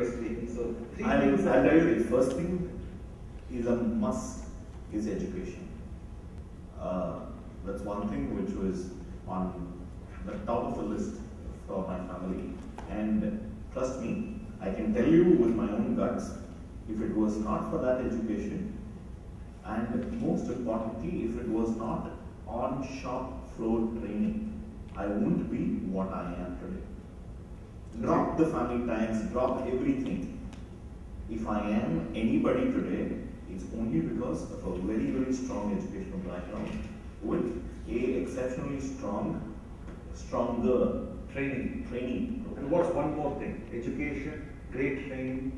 So I'll tell you the first thing is a must is education. That's one thing which was on the top of the list for my family. And trust me, I can tell you with my own guts, if it was not for that education, and most importantly, if it was not on shop floor training, I wouldn't be what I am today. Drop the family ties, drop everything. If I am anybody today, it's only because of a very, very strong educational background with a exceptionally stronger training. And what's one more thing? Education, great training.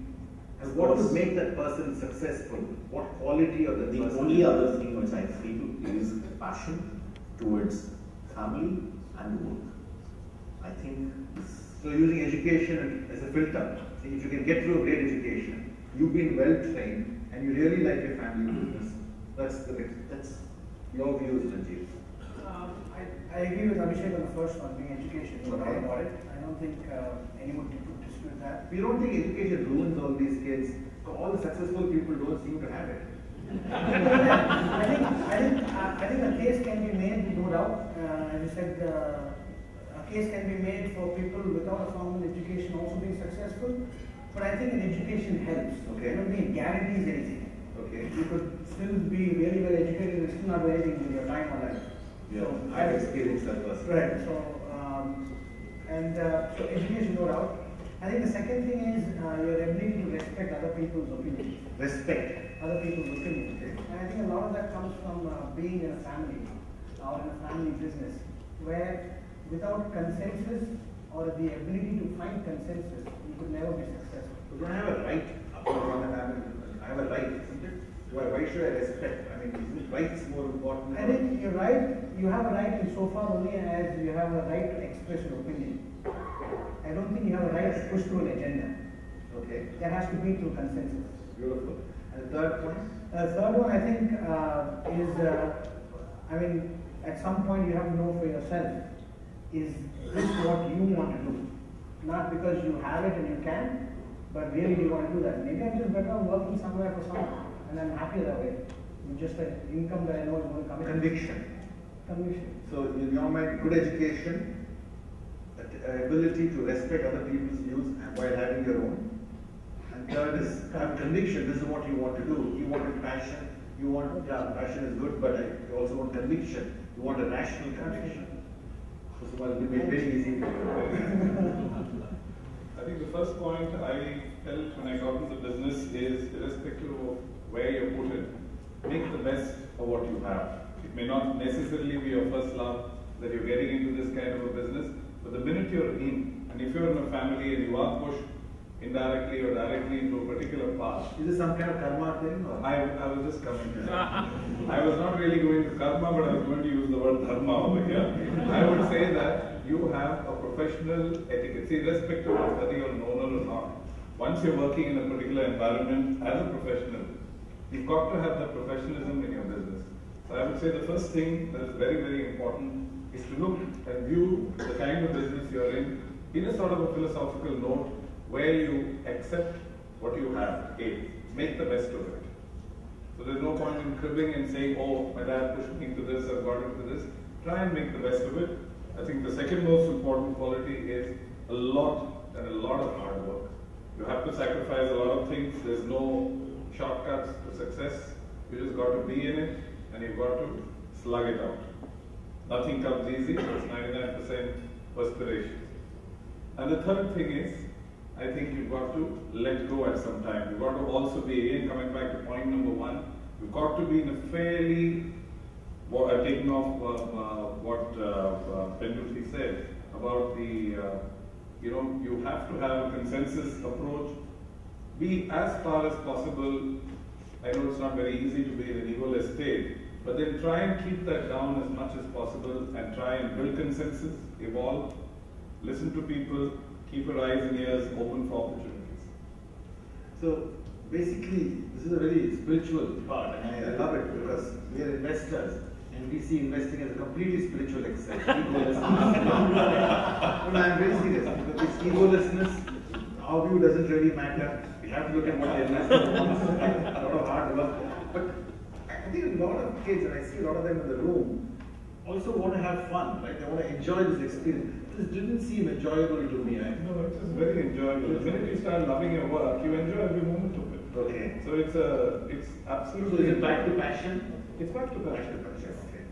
And what would make that person successful? What quality of that person? The only other thing which I feel is passion towards family and work. I think so using education as a filter. See, if you can get through a great education, you've been well trained, and you really like your family business, that's your views, Ranjit. I agree with Abhishek on the first one, being education. No doubt about it. I don't think anyone could dispute that. We don't think education ruins all these kids. All the successful people don't seem to have it. I think a case can be made, no doubt. As you said, a case can be made for people without a formal education also being successful. But I think an education helps. Okay. I don't think it guarantees anything. Okay. You could still be really well educated and still not do anything with your time or life. Yeah, so, I've experienced that personally. Right. So, so education, no doubt. I think the second thing is your ability to respect other people's opinions. Respect other people's opinions. Okay. And I think a lot of that comes from being in a family or in a family business where without consensus or the ability to find consensus, you could never be successful. So don't I have a right upon the family? I have a right, isn't it? Why should I respect? I mean, isn't rights more important? I think you're right. You have a right in so far only as you have a right to express your opinion. I don't think you have a right to push through an agenda. Okay. There has to be through consensus. Beautiful. And the third point? The third one, I think, is, I mean, at some point you have to know for yourself, is this what you want to do? Not because you have it and you can, but really you want to do that. Maybe I'm just better off working somewhere for someone, and I'm happier that way. With just an income that I know is going to come in. Conviction. So in your mind, good education, ability to respect other people's views and while having your own. And third is have conviction. This is what you want to do. You want passion. You want, passion is good, but you also want conviction. You want a rational conviction. So it will be very easy for you. I think the first point I felt when I got into the business is, irrespective of where you're put in, make the best of what you have. It may not necessarily be your first love that you're getting into this kind of a business, but the minute you're in, and if you're in a family and you are pushed indirectly or directly into a particular path. Is this some kind of karma thing? Or? I was just coming to that. I was not really going to karma, but I was going to use the word dharma over here. I would say that you have a professional etiquette. See, irrespective of whether you're an owner or not, once you're working in a particular environment as a professional, you've got to have that professionalism in your business. So I would say the first thing that is very, very important is to look and view the kind of business you're in a sort of a philosophical note where you accept what you have, make the best of it. So there's no point in cribbing and saying, oh, my dad pushed me into this, I've got into this. Try and make the best of it. I think the second most important quality is a lot of hard work. You have to sacrifice a lot of things. There's no shortcuts to success. You just got to be in it and you've got to slug it out. Nothing comes easy, so it's 99% perspiration. And the third thing is, I think you've got to let go at some time. You've got to also be, again, coming back to point number one, you've got to be in a fairly, taking off what Pendurthi said about the, you have to have a consensus approach. Be as far as possible, I know it's not very easy to be in an egoless state, but then try and keep that down as much as possible and try and build consensus, evolve, listen to people, keep your eyes and ears open for opportunities. So basically, this is a very spiritual part, and I love it because we are investors and we see investing as a completely spiritual exercise. Egolessness. No, I'm very serious because this egolessness our view doesn't really matter. We have to look at what the investor wants. A lot of hard work. But I think a lot of kids, and I see a lot of them in the room, also want to have fun, right? They want to enjoy this experience. This didn't seem enjoyable to me. No, it's just very enjoyable. The minute you start loving your work, you enjoy every moment of it. Okay. So it's absolutely. So is it back to passion? It's back to Back passion. to passion. Okay.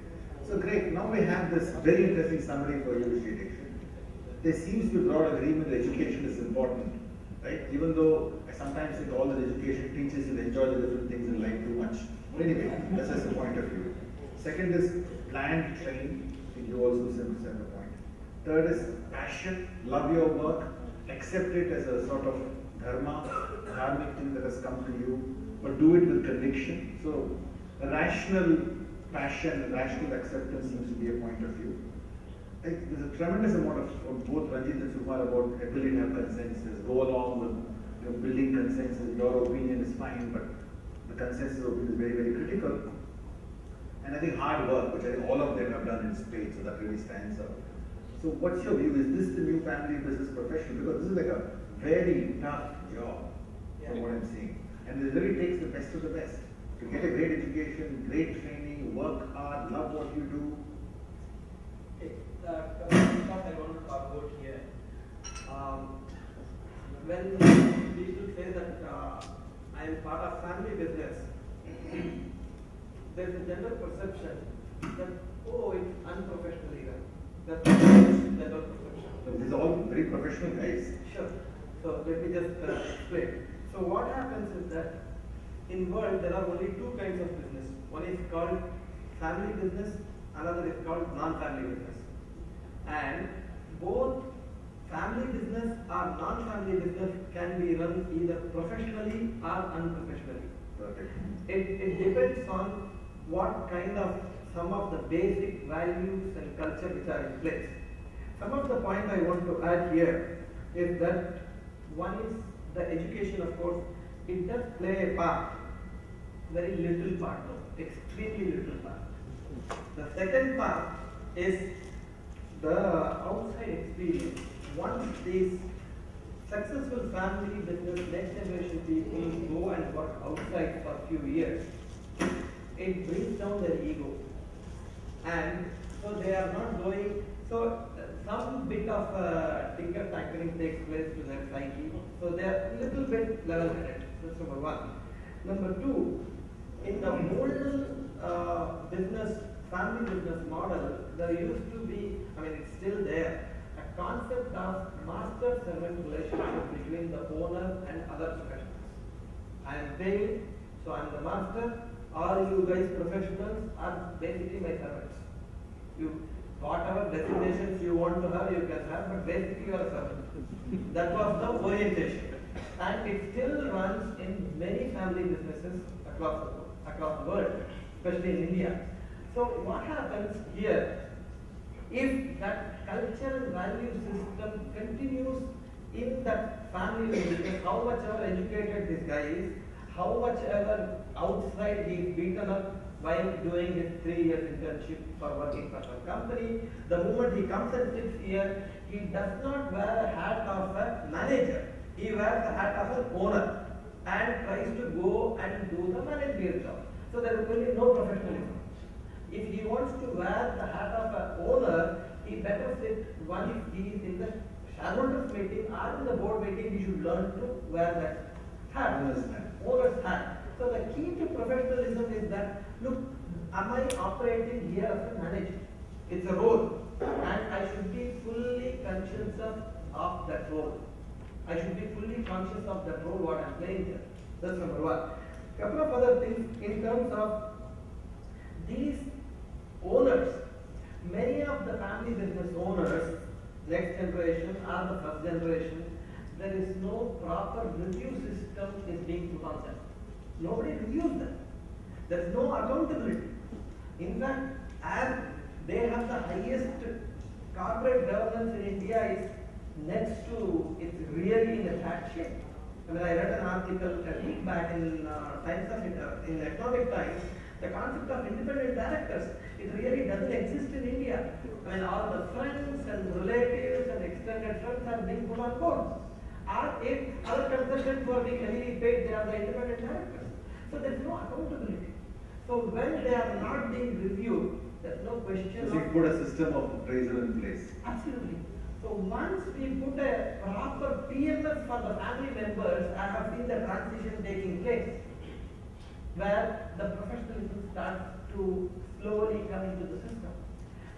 So great. Now we have this very interesting summary for you, Sri. There seems to be broad agreement that education is important, right? Even though I sometimes think all that education teaches you to enjoy the different things in life too much. But anyway, that's just the point of view. Second is plan, train. I think you also said the point. Third is passion, love your work, accept it as a sort of dharma, dharmic thing that has come to you, but do it with conviction. So a rational passion, rational acceptance seems to be a point of view. There's a tremendous amount of both Ranjit and Sukumar about ability to have consensus, go along with building consensus. Your opinion is fine, but the consensus opinion is very, very critical. And I think hard work, which I think all of them have done in spades, so that really stands out. So what's your view? Is this the new family business profession? Because this is like a very tough job from what I'm seeing. And it really takes the best of the best. To get a great education, great training, work hard, love what you do. The thought I want to talk about here. When people say that I am part of family business, there is a general perception that, oh, it's unprofessional even. That's the general perception. So these are all very professional guys. Sure. So let me just explain. So what happens is that in world there are only two kinds of business. One is called family business, another is called non-family business. And both family business or non-family business can be run either professionally or unprofessionally. Perfect. It depends on what kind of some of the basic values and culture which are in place. Some of the points I want to add here is that one is the education, of course, it does play a part, very little part, extremely little part. The second part is the outside experience. Once these successful family business next generation people go and work outside for a few years, it brings down their ego. And so they are not going, so some bit of tinker tackling takes place to their psyche. So they are a little bit level headed. That's number one. Number two, in the modal business, family business model, there used to be, I mean it's still there, a concept of master-servant relationship between the owner and other professionals. I am paying, so I am the master, all you guys professionals are basically my servants. You, whatever designations you want to have, you can have, but basically you are a servant. That was the orientation. And it still runs in many family businesses across the world, especially in India. So what happens here, if that culture and value system continues in that family business, how much ever educated this guy is, how much ever outside he is beaten up while doing his 3 years internship for working for some company, the moment he comes and sits here, he does not wear a hat of a manager. He wears the hat of an owner and tries to go and do the managerial job. So there will be no professionalism. If he wants to wear the hat of an owner, he better sit, one if he is in the shareholders meeting or in the board meeting, he should learn to wear that hat. Owner's hat. So the key to professionalism is that, look, am I operating here as a manager? It's a role. And I should be fully conscious of that role. I should be fully conscious of that role, what I'm playing here. That's number one. Couple of other things in terms of these owners. Many of the family business owners, next generation or the first generation, there is no proper review system is being put on them. Nobody reviews them. There is no accountability. In fact, as they have the highest corporate governance in India, is next to, it's really in a bad shape. I mean, I read an article a week back in in Economic Times, the concept of independent directors, it really doesn't exist in India. I mean, all the friends and relatives and extended friends are being put on board. if other consultants who are being heavily paid, they are the independent directors. So there is no accountability. So when they are not being reviewed, there is no question. So you put a system of appraisal in place. Absolutely. So once we put a proper PMS for the family members, I have seen the transition taking place, where the professionalism starts to slowly come into the system.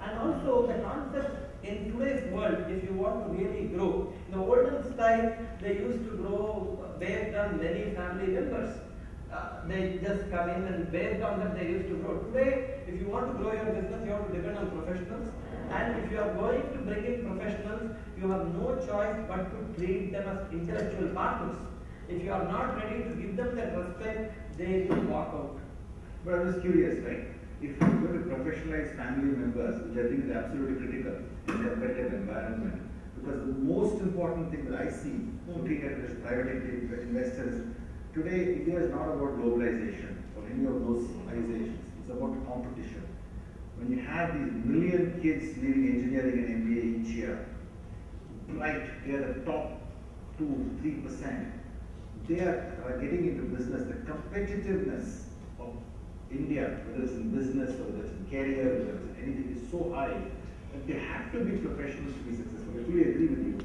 And also the concept in today's world, if you want to really grow, in the olden style, they used to grow based on many family members. They just come in and based on that they used to grow. Today, if you want to grow your business, you have to depend on professionals. And if you are going to bring in professionals, you have no choice but to treat them as intellectual partners. If you are not ready to give them that respect, they will walk out. But I'm just curious, right? If you're going to professionalize family members, which I think is absolutely critical in a competitive environment, because the most important thing that I see looking at this private equity investors, today India is not about globalization or any of those organizations. It's about competition. When you have these million kids leaving engineering and MBA each year, bright, they are the top 2-3%. They are getting into business. The competitiveness of India, whether it's in business or whether it's in career, whether it's in anything, is so high that they have to be professionals to be successful. I fully agree with you.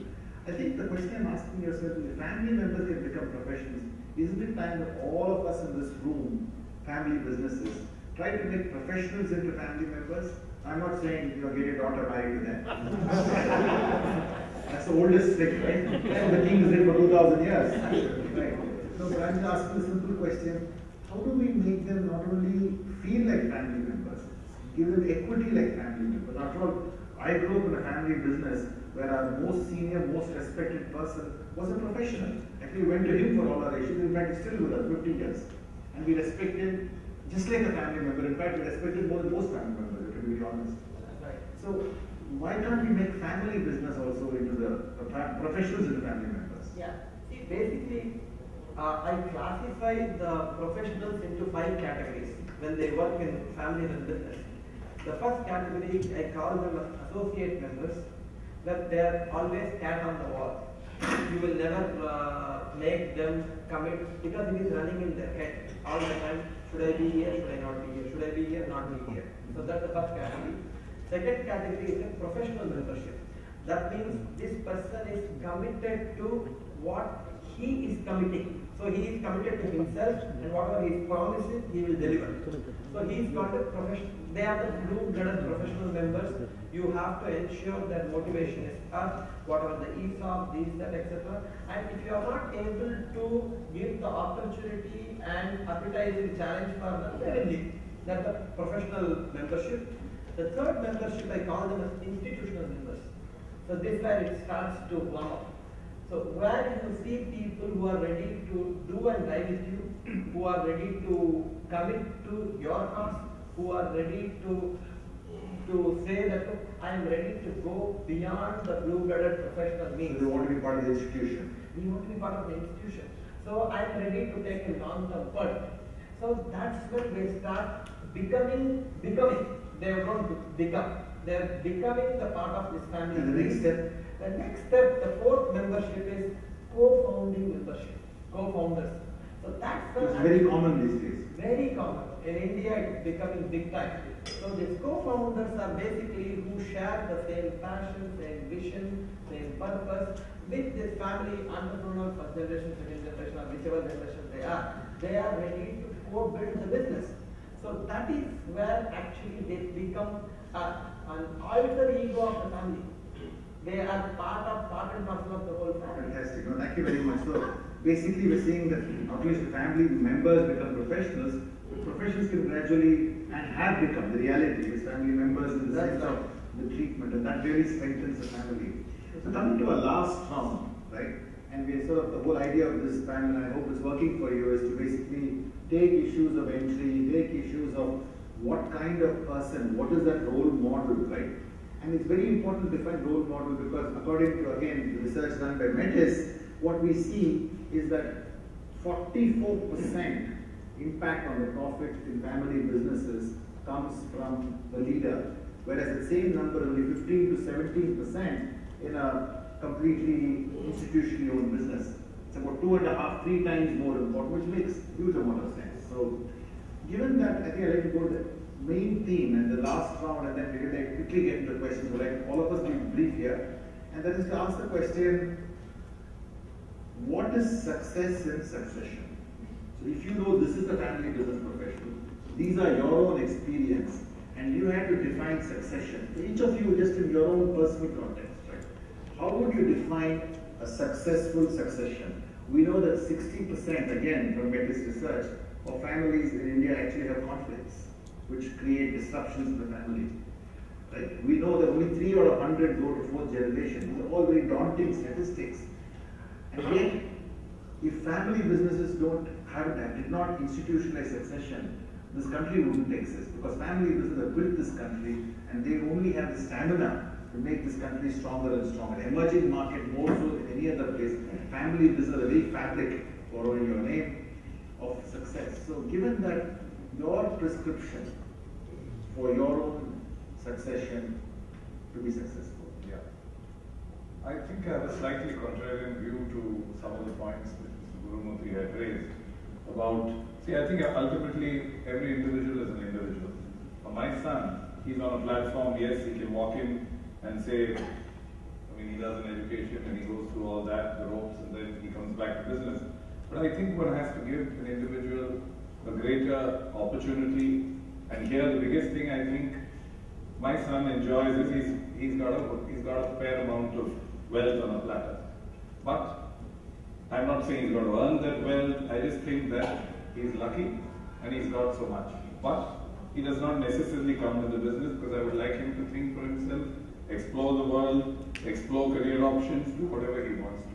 I think the question I'm asking yourself is, if family members can become professionals, isn't it time that all of us in this room, family businesses, try to make professionals into family members? I'm not saying get your daughter married to them. That's the oldest trick, right? The kings did for 2,000 years. Right. So but I'm just asking a simple question. How do we make them not only feel like family members, give them equity like family members? After all, I grew up in a family business where our most senior, most respected person was a professional. Actually, we went to him for all our issues. In fact, he's still with us, 50 years. And we respect him just like a family member. In fact, we respect him more than most family members, to be honest. Right. So, why can't we make family business also into the professionals into family members? Yeah. See, basically, I classify the professionals into 5 categories when they work in family and business. The first category, I call them as associate members, that they are always cat on the wall. You will never make them commit because it is running in their head all the time. Should I be here? Should I not be here? Should I be here? Not be here. So that's the first category. Second category is a professional membership. That means this person is committed to what he is committing. So he is committed to himself, and whatever he is promising, he will deliver. So he is got a profession. They are the blue-blooded professional members. You have to ensure that motivation is up, whatever the ESOP, this, that, etc. And if you are not able to give the opportunity and appetizing challenge for them, they will leave. That's the professional membership. The third membership, I call them as institutional members. So this is where it starts to warm up. So where you see people who are ready to do and die with you, who are ready to commit to your cause, who are ready to say that I am ready to go beyond the blue-blooded professional means. So they want to be part of the institution. We want to be part of the institution. So I am ready to take a long-term punt. So that's when they start becoming. They are going to become. They are becoming the part of this family. And the next step? The next step, the fourth membership is co-founding membership, co-founders. So that's the It's very common these days. Very common. In India, it's becoming big time. So these co-founders are basically who share the same passion, same vision, same purpose with this family entrepreneur, first generation, second generation, or whichever generation they are. They are ready to co-build the business. So that is where actually they become an alter ego of the family. They are part and parcel of the whole family. Fantastic. No, thank you very much. So basically, we're seeing that not only the family members become professionals, but professionals can gradually and have become the reality as family members in the sense of the treatment, and that really strengthens the family. So coming to our last round, right? And we sort of the whole idea of this time, and I hope it's working for you, is to basically take issues of entry, take issues of what kind of person, what is that role model, right? And it's very important to define role model because according to, again, the research done by Metis, what we see is that 44% impact on the profit in family businesses comes from the leader, whereas the same number, only 15 to 17% in a completely institutionally owned business. It's about 2.5, 3 times more important, which makes huge amount of sense. So, given that, I think I'd like to go to the main theme and the last round, and then we're going to quickly get into the questions. So, like all of us be brief here, and that is to ask the question: what is success in succession? So, if you know this is the family business professional, these are your own experience, and you had to define succession. So each of you, just in your own personal context, right? How would you define a successful succession? We know that 60%, again, from Metis research, of families in India actually have conflicts, which create disruptions in the family. Right? We know that only 3 out of 100 go to 4th generation. These are all very daunting statistics. And yet, if family businesses did not institutionalize succession, this country wouldn't exist, because family businesses have built this country, and they only have the stamina to make this country stronger and stronger. Emerging market more so than any other place. Family business is the very fabric, borrowing your name, of success. So given that your prescription for your own succession to be successful. Yeah. I think I have a slightly contrarian view to some of the points which Mr. Gurumurthy had raised about, I think ultimately every individual is an individual. For my son, he's on a platform, yes, he can walk in and say, he does an education and he goes through all that, the ropes, and then he comes back to business. But I think one has to give an individual a greater opportunity. And here the biggest thing I think my son enjoys is he's got a fair amount of wealth on a platter. But I'm not saying he's got to earn that wealth. I just think that he's lucky and he's got so much. But he does not necessarily come to the business, because I would like him to think for himself, explore the world, explore career options, do whatever he wants to.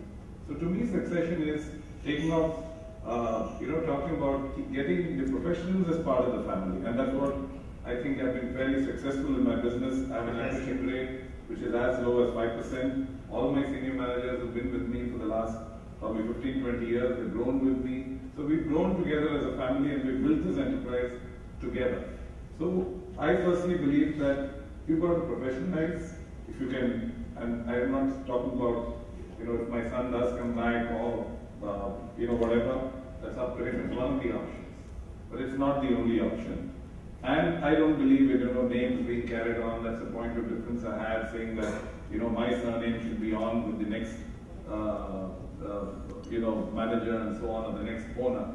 So to me, succession is taking off, talking about getting the professionals as part of the family. And that's what I think I've been fairly successful in my business. I have an attrition rate which is as low as 5%. All my senior managers have been with me for the last probably 15, 20 years. They've grown with me. So we've grown together as a family, and we've built this enterprise together. So I personally believe that you've got to professionalize. If you can, and I'm not talking about, if my son does come back or, whatever, that's up to him. It's one of the options. But it's not the only option. And I don't believe in, names being carried on. That's a point of difference I had, saying that, my surname should be on with the next, manager and so on, or the next owner.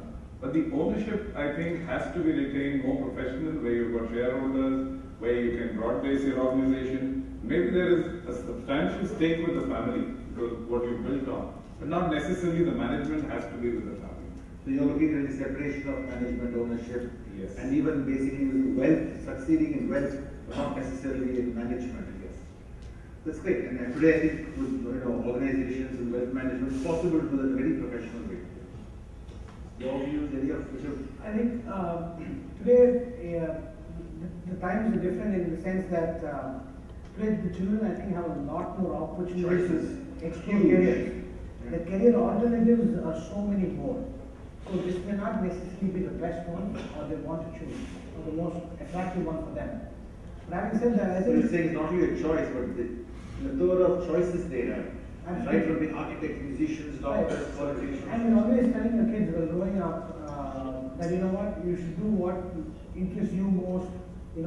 But the ownership, I think, has to be retained more professional, where you've got shareholders, where you can broad base your organization. Maybe there is a substantial stake with the family, because what you built on, but not necessarily the management has to be with the family. So you're looking at the separation of management ownership, yes, and even basically wealth, succeeding in wealth, but not necessarily in management, I guess. That's great. And today I think with organizations and wealth management, it's possible to do that in a very professional way. Your views, any of which of? I think today the times are different in the sense that today the children, I think, have a lot more opportunities to explore careers. The career alternatives are so many more. So this may not necessarily be the best one, or they want to choose, or the most attractive one for them. But having said that, I think you're saying it's not really a choice, but the plethora of choices they have. Right from the architects, musicians, doctors, politicians. And you're always telling the kids while growing up that you should do what interests you most, do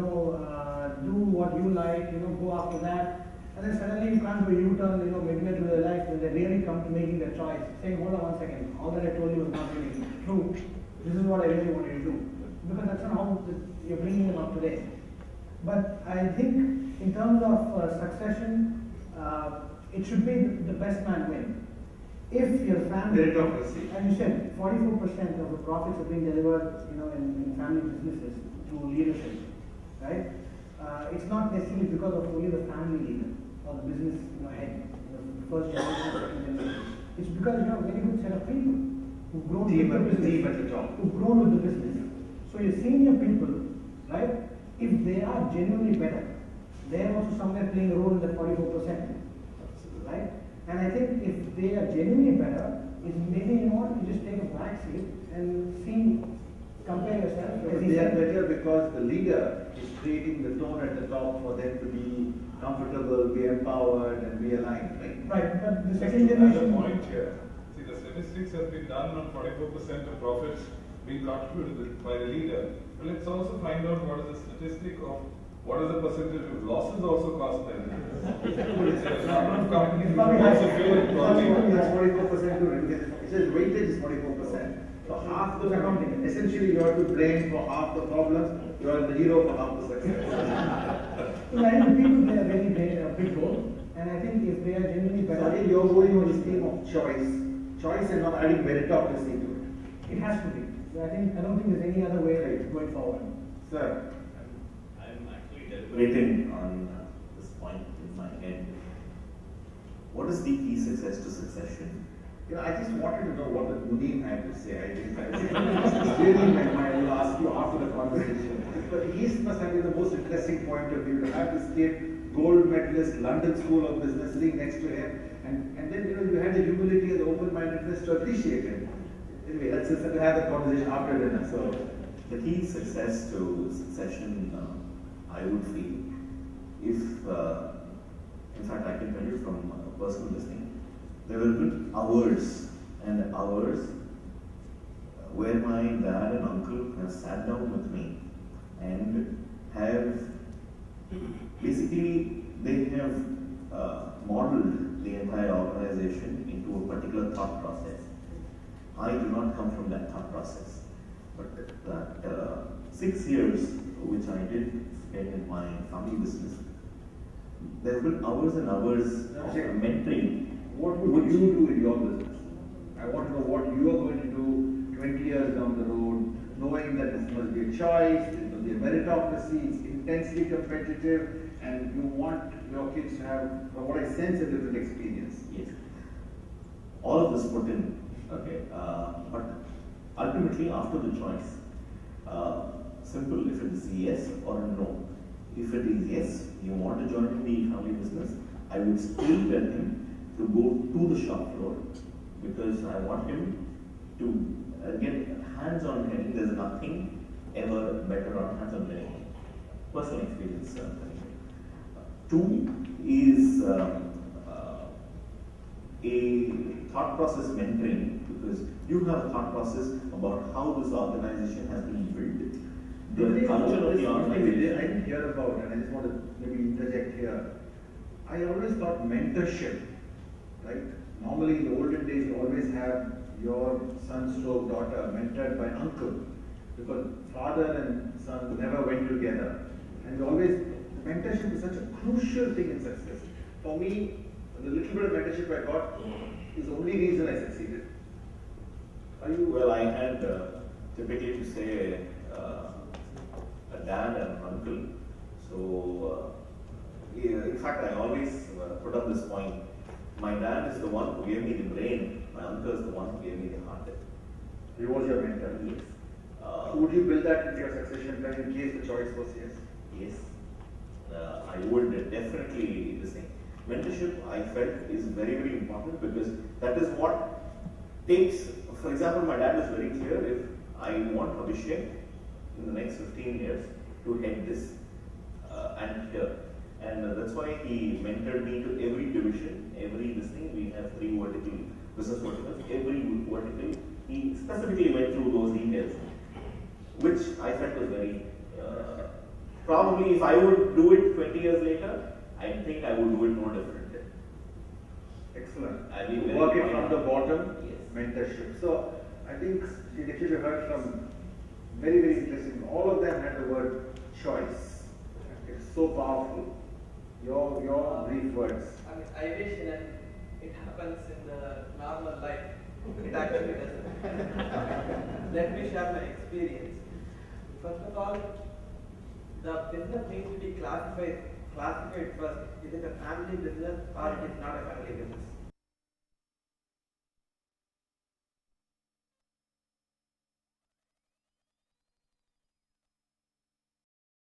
what you like, go after that. And then suddenly you can't do a U-turn, midway through their life when they really come to making their choice, saying, hold on one second, all that I told you was not really true. This is what I really wanted to do. Because that's not how you're bringing them up today. But I think in terms of succession, it should be the best man win. If your family, and you said 44% of the profits are being delivered, in family businesses through leadership, right? It's not necessarily because of only the family leader or the business head, the first generation, second generation. It's because you have a very good set of people who've grown with the business, at the top. who've grown with the business. So your senior people, right? If they are genuinely better, they are also somewhere playing a role in that 44%. Right? And I think if they are genuinely better, is maybe you just take a back seat and compare yourself. They are better because the leader is creating the tone at the top for them to be comfortable, be empowered, and be aligned, right? Right, but the Just second to add a generation. point here. See, the statistics have been done on 44% of profits being contributed by the leader. But let's also find out what is the statistic of what is the percentage of losses also caused by the leader. A lot of companies also feel it probably. That's 44% to it. It says weightage is 44%. So half the accounting. Essentially, you are to blame for half the problems. You are the hero for half the success. So I think people play a very big role, and I think if they are genuinely So better, again, you're going on this theme of choice and not adding meritocracy to it. it has to be. So I don't think there's any other way going forward. Sir, I'm actually deliberating on this point in my head. What is the key success to succession? I just wanted to know what the Munim had to say. I really meant I will ask you after the conversation. But he must have been the most interesting point of view to have this kid, gold medalist, London School of Business sitting next to him, and then you had the humility and the open-mindedness to appreciate him. Anyway, let's just have the conversation after dinner. So, The key success to succession, I would feel, if, in fact, I can tell you from personal listening, there will be hours and hours where my dad and uncle have sat down with me and have basically they have modeled the entire organization into a particular thought process. I do not come from that thought process, but that 6 years which I did spend in my family business, there have been hours and hours of mentoring. what would you do in your business? I want to know what you are going to do 20 years down the road, knowing that this must be a choice, it must be a meritocracy, it's intensely competitive, and you want your kids to have, from what I sense, a different experience. Yes. All of this put in, okay, but ultimately after the choice, simple, if it is yes or no. If it is yes, you want to join the family business, I would still tell him to go to the shop floor because I want him to get hands-on training. There's nothing ever better on hands-on training. Personal experience. Two is a thought process mentoring because you have a thought process about how this organization has been built. The culture of the organization. I didn't hear about, and I just want to maybe interject here. I always thought mentorship, right? Normally in the olden days, you always have your son/daughter mentored by uncle because father and son never went together. And you always, mentorship is such a crucial thing in success. For me, the little bit of mentorship I got is the only reason I succeeded. Are you? Well, I had typically to say a dad and an uncle. So, in fact, I always put up this point. My dad is the one who gave me the brain. My uncle is the one who gave me the heart. He was your mentor. Yes. Would you build that into your succession plan in case the choice was yes? Yes. I would definitely the same. Mentorship, I felt, is very, very important because that is what takes, for example, my dad is very clear if I want Abhishek in the next 15 years to head this and here. And that's why he mentored me to every division, every this thing. We have 3 vertical business verticals. Every vertical, he specifically went through those details, which I felt was very, probably if I would do it 20 years later, I think I would do it more differently. Excellent. I'll be very Work it quiet. from the bottom, Yes. mentorship. So I think Dixit, you heard from very, very interesting. All of them had the word choice. It's so powerful. Your brief words. I mean, I wish that it happens in the normal life. It actually doesn't. Let me share my experience. First of all, the business needs to be classified first. Is it a family business or it is not a family business?